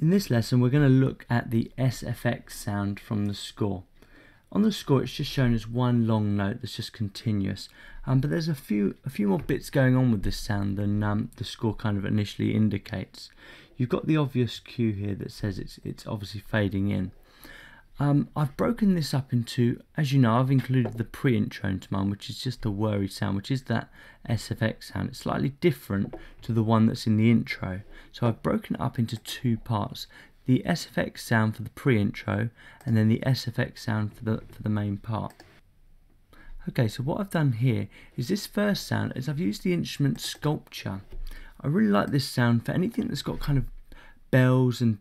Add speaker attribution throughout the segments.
Speaker 1: In this lesson we're going to look at the SFX sound from the score. On the score it's just shown as one long note that's just continuous, but there's a few more bits going on with this sound than the score kind of initially indicates. You've got the obvious cue here that says it's obviously fading in. I've broken this up into, as you know, I've included the pre-intro into mine, which is just the whirry sound, which is that SFX sound. It's slightly different to the one that's in the intro. So I've broken it up into two parts. The SFX sound for the pre-intro, and then the SFX sound for the main part. Okay, so what I've done here is this first sound is I've used the instrument sculpture. I really like this sound for anything that's got kind of bells and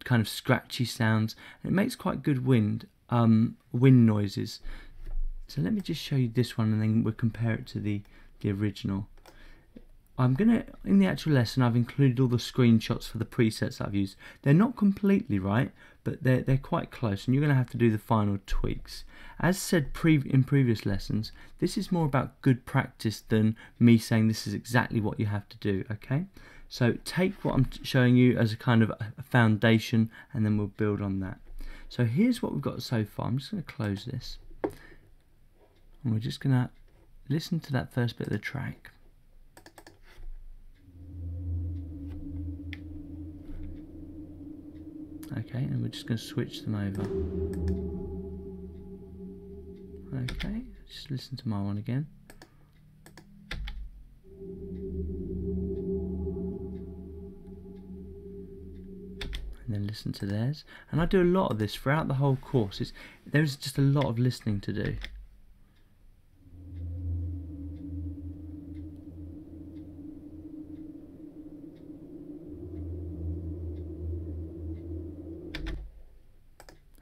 Speaker 1: kind of scratchy sounds, and it makes quite good wind noises. So let me just show you this one and then we'll compare it to the original. In the actual lesson I've included all the screenshots for the presets that I've used. They're not completely right, but they're quite close, and you're going to have to do the final tweaks. As said in previous lessons, this is more about good practice than me saying this is exactly what you have to do, okay? So take what I'm showing you as a kind of a foundation, and then we'll build on that. So here's what we've got so far. I'm just going to close this, and we're just going to listen to that first bit of the track. Okay, and we're just going to switch them over. Okay, just listen to my one again. And then listen to theirs. And I do a lot of this throughout the whole course. There's just a lot of listening to do.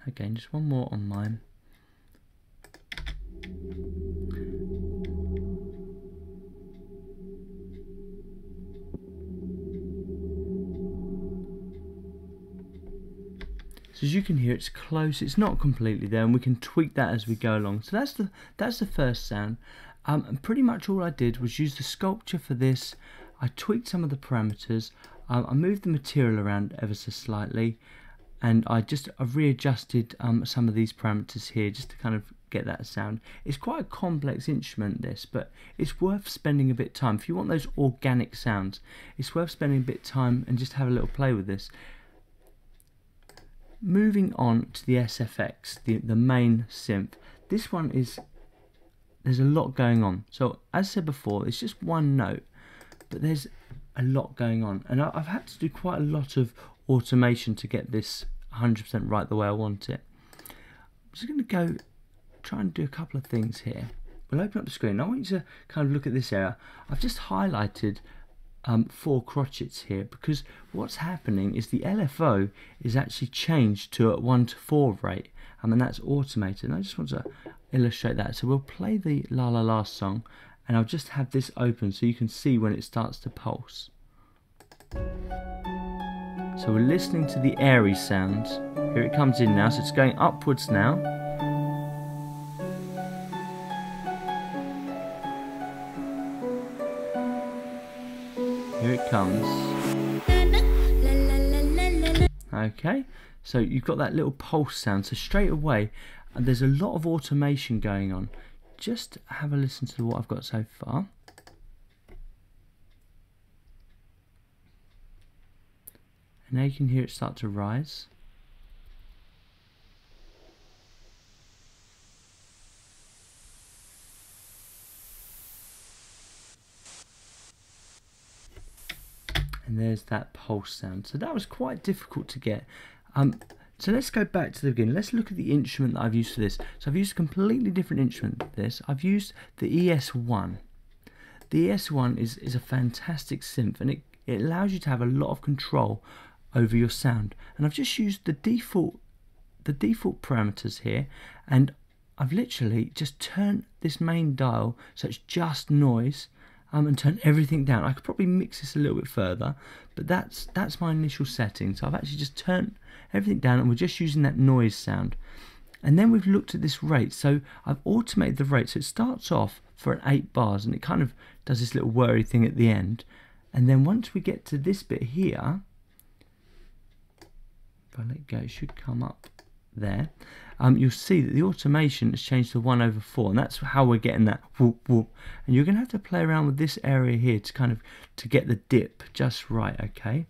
Speaker 1: Again, just one more on mine. So as you can hear, it's close, it's not completely there, and we can tweak that as we go along. So that's the first sound. And pretty much all I did was use the sculpture for this. I tweaked some of the parameters, I moved the material around ever so slightly, and I've readjusted some of these parameters here just to kind of get that sound. It's quite a complex instrument, this, but it's worth spending a bit of time. If you want those organic sounds, it's worth spending a bit of time and just have a little play with this. Moving on to the SFX, the main synth. This one there's a lot going on. So as I said before, it's just one note, but there's a lot going on, and I've had to do quite a lot of automation to get this 100% right the way I want it. I'm just going to try and do a couple of things here. We'll open up the screen. I want you to kind of look at this area. I've just highlighted 4 crotchets here, because what's happening is the LFO is actually changed to a 1:4 rate, and that's automated. And I just want to illustrate that. So we'll play the La La La song, and I'll just have this open so you can see when it starts to pulse. So we're listening to the airy sounds. Here it comes in now, so it's going upwards now. Here it comes. Okay, so you've got that little pulse sound, so straight away, and there's a lot of automation going on. Just have a listen to what I've got so far. And now you can hear it start to rise. And there's that pulse sound. So that was quite difficult to get. So let's go back to the beginning. Let's look at the instrument that I've used for this. So I've used a completely different instrument for this. I've used the ES1. The ES1 is a fantastic synth, and it allows you to have a lot of control over your sound. And I've just used the default parameters here, and I've literally just turned this main dial so it's just noise, and turn everything down. I could probably mix this a little bit further, but that's my initial setting. So I've actually just turned everything down, and we're just using that noise sound. And then we've looked at this rate. So I've automated the rate. So it starts off for an 8 bars, and it kind of does this little whirry thing at the end. And then once we get to this bit here, go, it should come up there. You'll see that the automation has changed to 1/4, and that's how we're getting that whoop whoop. And you're going to have to play around with this area here to get the dip just right. Okay,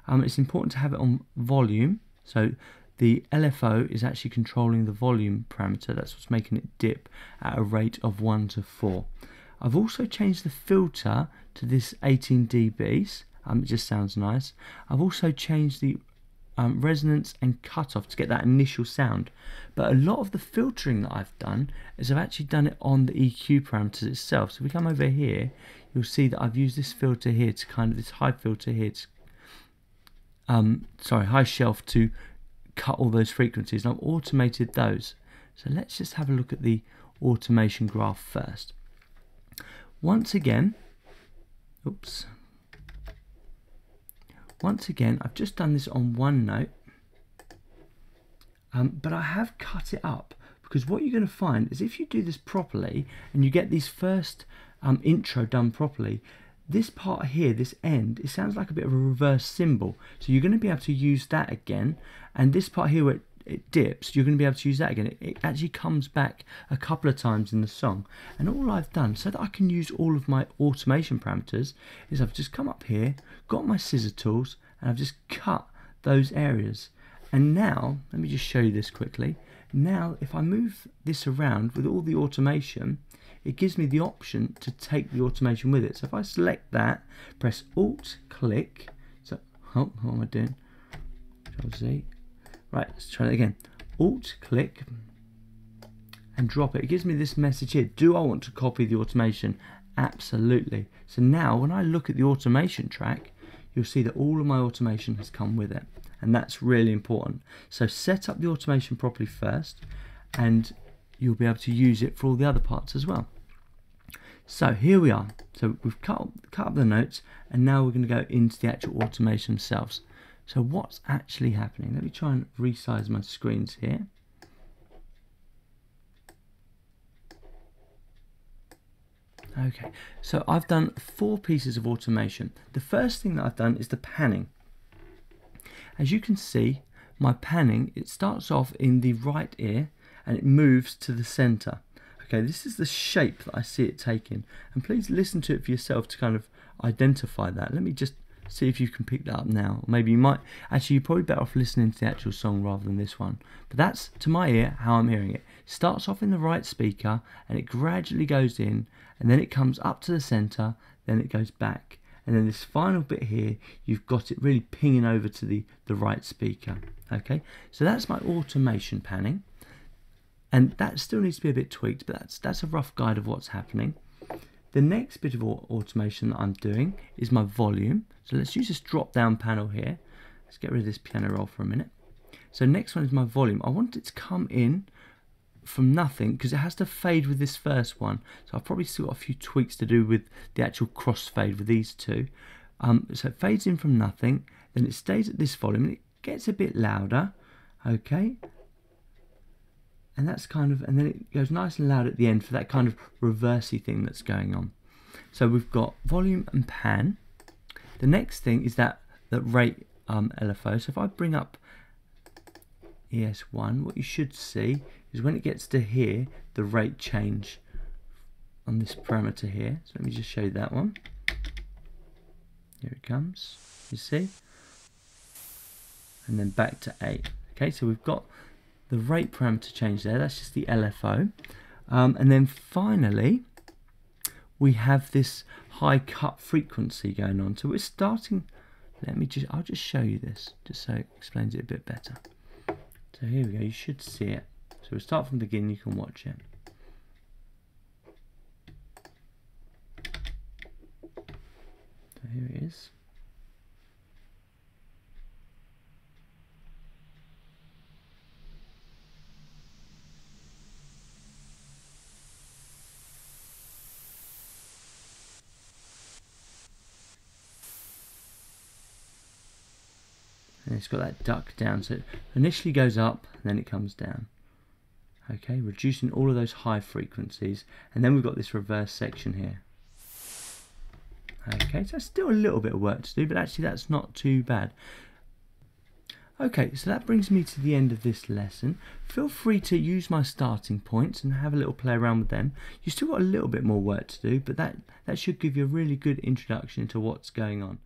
Speaker 1: it's important to have it on volume, so the LFO is actually controlling the volume parameter. That's what's making it dip at a rate of 1/4. I've also changed the filter to this 18 dBs. It just sounds nice. I've also changed the resonance and cutoff to get that initial sound, but a lot of the filtering that I've done is I've actually done it on the EQ parameters itself. So if we come over here, you'll see that I've used this filter here to this high filter here to, high shelf to cut all those frequencies, and I've automated those. So let's just have a look at the automation graph first. Once again, I've just done this on one note, but I have cut it up, because what you're going to find is if you do this properly and you get these first intro done properly, this part here, this end, it sounds like a bit of a reverse cymbal. So you're going to be able to use that again, and this part here where it dips, you're going to be able to use that again. It actually comes back a couple of times in the song. And all I've done, so that I can use all of my automation parameters, is I've just come up here, got my scissor tools, and I've just cut those areas. And now, let me just show you this quickly. Now, if I move this around with all the automation, it gives me the option to take the automation with it. So if I select that, press Alt, click. So, what am I doing? Control Z. Right, let's try that again. Alt, click, and drop it. It gives me this message here. Do I want to copy the automation? Absolutely. So now, when I look at the automation track, you'll see that all of my automation has come with it. And that's really important. So set up the automation properly first, and you'll be able to use it for all the other parts as well. So here we are. So we've cut up the notes, and now we're going to go into the actual automation themselves. So what's actually happening? Let me try and resize my screens here. Okay, so I've done 4 pieces of automation. The first thing that I've done is the panning. As you can see, my panning, it starts off in the right ear and it moves to the center. Okay, this is the shape that I see it taking, and please listen to it for yourself to kind of identify that. Let me just see if you can pick that up now. Maybe you might, actually you're probably better off listening to the actual song rather than this one. But that's, to my ear, how I'm hearing it. It starts off in the right speaker and it gradually goes in, and then it comes up to the center, then it goes back. And then this final bit here, you've got it really pinging over to the right speaker. Okay, so that's my automation panning. And that still needs to be a bit tweaked, but that's a rough guide of what's happening. The next bit of automation that I'm doing is my volume. So let's use this drop down panel here. Let's get rid of this piano roll for a minute. So next one is my volume. I want it to come in from nothing because it has to fade with this first one. So I've probably still got a few tweaks to do with the actual crossfade with these two. So it fades in from nothing, then it stays at this volume and it gets a bit louder. Okay. And that's kind of, and then it goes nice and loud at the end for that kind of reversey thing that's going on. So we've got volume and pan. The next thing is that rate LFO. So if I bring up ES1, what you should see is when it gets to here, the rate change on this parameter here. So let me just show you that one. Here it comes, you see? And then back to 8. Okay, so we've got the rate parameter change there, that's just the LFO. And then finally, we have this high cut frequency going on. So we're starting, I'll just show you this, just so it explains it a bit better. So here we go, you should see it. So we'll start from the beginning, you can watch it. So here it is. And it's got that duck down, so it initially goes up and then it comes down. Okay, reducing all of those high frequencies, and then we've got this reverse section here. Okay, so still a little bit of work to do, but actually that's not too bad. Okay, so that brings me to the end of this lesson. Feel free to use my starting points and have a little play around with them. You've still got a little bit more work to do, but that should give you a really good introduction into what's going on.